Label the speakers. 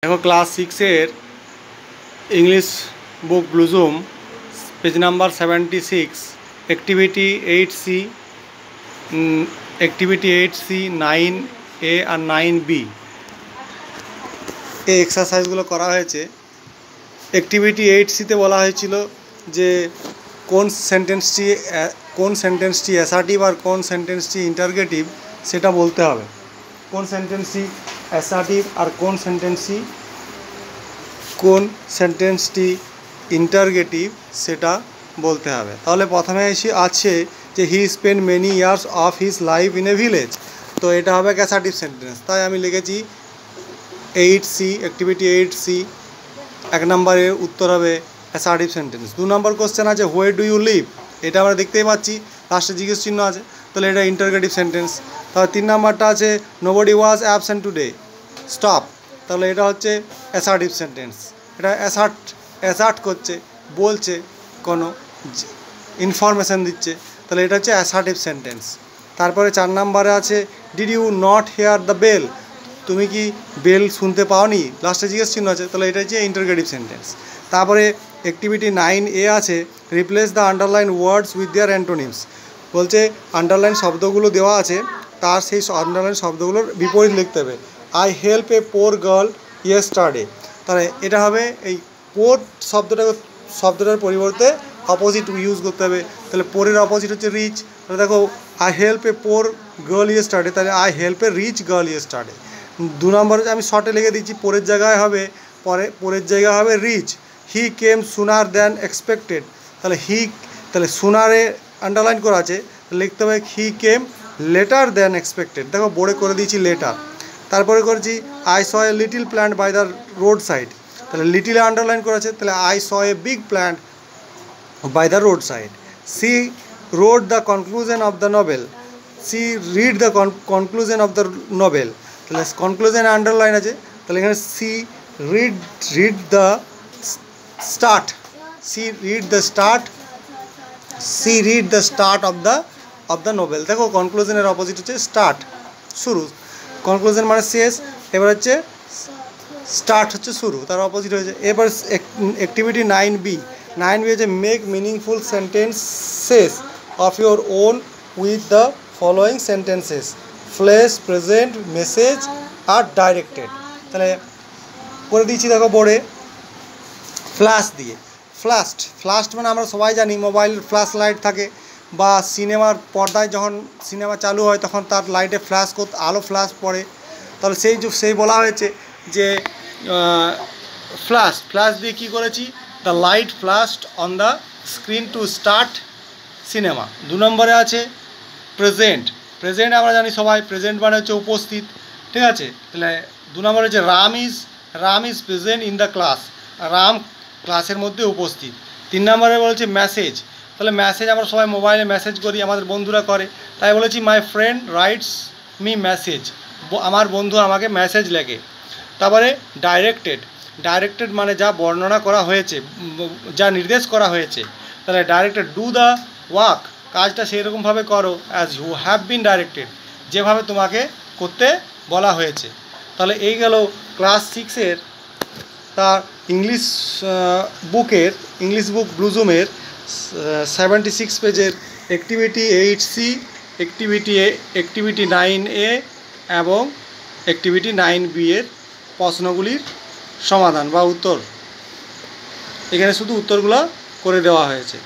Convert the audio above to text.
Speaker 1: देखो class 6 English book Blossom page number 76 activity 8C 9A और 9B এই এক্সারসাইজগুলো করা হয়েছে। एक्टिविटी 8C তে বলা হয়েছিল যে কোন সেন্টেন্সটি অ্যাসার্টিভ আর কোন সেন্টেন্সটি ইন্টারগেটিভ সেটা বলতে হবে। কোন সেন্টেন্সটি অ্যাসার্টিভ আর কোন সেন্টেন্সটি ইন্টারগেটিভ সেটা বলতে হবে। তাহলে প্রথমে আছে যে he spend many years of his life in a village, তো এটা হবে অ্যাসার্টিভ সেন্টেন্স। তাই আমি লিখেছি 8C एक्टिविटी 8C एक নম্বরের উত্তর হবে অ্যাসার্টিভ সেন্টেন্স। 2 নম্বর কোশ্চেন আছে হোয়ার ডু ইউ লিভ, এটা আমরা দেখতেই পাচ্ছি লাস্টে জিজ্ঞেস চিহ্ন আছে, তাহলে এটা ইন্টারগেটিভ সেন্টেন্স। তাহলে 3 নম্বরটা আছে nobody was absent today stop, তাহলে এটা হচ্ছে অ্যাসার্টিভ সেন্টেন্স। এটা অ্যাসার্ট করছে, বলছে, কোনো ইনফরমেশান দিচ্ছে, তাহলে এটা হচ্ছে অ্যাসার্টিভ সেন্টেন্স। তারপরে 4 নম্বরে আছে did you not hear the bell, তুমি কি বেল শুনতে পাওনি, লাস্টে জিজ্ঞেস চিহ্ন আছে, তাহলে এটা হচ্ছে ইন্টারগেটিভ সেন্টেন্স। তারপরে एक्टिविटी 9A আছে replace the underline words with their antonyms, বলছে আন্ডারলাইন শব্দগুলো দেওয়া আছে, তার সেই আন্ডারলাইন শব্দগুলোর বিপরীত লিখতে হবে। I help a poor girl yesterday, তাহলে এটা হবে এই পোর শব্দটার পরিবর্তে অপোজিট ইউজ করতে হবে। তাহলে পোরের অপোজিট হচ্ছে রিচ, তাহলে দেখো I help a poor girl yesterday, তাহলে I help a rich girl yesterday. 2 নম্বরে আমি শর্টে লিখে দিচ্ছি পোরের জায়গায় হবে রিচ। He came sooner than expected, তাহলে সুনারে আন্ডারলাইন করা আছে, লিখতে হবে he came later than expected, দেখো বোর্ডে করে দিয়েছি লেটার। তারপরে করেছি I saw a little plant by the road side, তাহলে লিটিলে আন্ডারলাইন করা আছে, তাহলে I saw a big plant by the road side. See read the conclusion of the novel, see read the conclusion of the novel, তাহলে কনক্লুশনে underline আছে, তাহলে এখানে see read the start of the novel, দেখো কনক্লুশনের opposite হচ্ছে start, শুরু। Conclusion মানে শেষ, এবার হচ্ছে স্টার্ট হচ্ছে শুরু, তার অপোজিট হয়েছে। এবার एक्टिविटी 9B হচ্ছে make meaningful sentences of your own with the following sentences flash, present, message আর ডাইরেক্টেড, তাহলে করে দিয়েছি দেখো বোর্ডে ফ্ল্যাশ দিয়ে। ফ্ল্যাশ মানে আমরা সবাই জানি মোবাইল ফ্ল্যাশ লাইট থাকে, বা সিনেমার পর্দায় যখন সিনেমা চালু হয় তখন তার লাইটে আলো ফ্ল্যাশ পড়ে, তাহলে সেই বলা হয়েছে যে ফ্ল্যাশ দিয়ে কী করেছি, the light flashed on the screen to start cinema. 2 নম্বরে আছে প্রেজেন্ট আমরা জানি সবাই, প্রেজেন্ট মানে হচ্ছে উপস্থিত, ঠিক আছে। তাহলে 2 নম্বরে হচ্ছে Ram is present in the class, Ram ক্লাসের মধ্যে উপস্থিত। 3 নম্বরে বলেছে মেসেজ, তাহলে মেসেজ আমরা সবাই মোবাইলে মেসেজ করি, আমাদের বন্ধুরা করে, তাই বলেছি my friend rights me message, আমার বন্ধু আমাকে মেসেজ লেখে। তারপরে ডাইরেক্টেড মানে যা বর্ণনা করা হয়েছে, যা নির্দেশ করা হয়েছে, তাহলে ডাইরেক্টেড ডু দ্য ওয়ার্ক, কাজটা সেই রকমভাবে করো as you have been directed, যেভাবে তোমাকে করতে বলা হয়েছে। তাহলে এই গেল ক্লাস 6 তার ইংলিশ বুক ব্লুজুমের 76 পেজের एक्टिविटी 8C, एक्टिविटी 9A এবং एक्टिविटी 9B এর প্রশ্নগুলির সমাধান বা উত্তর, এখানে শুধু উত্তরগুলো করে দেওয়া হয়েছে।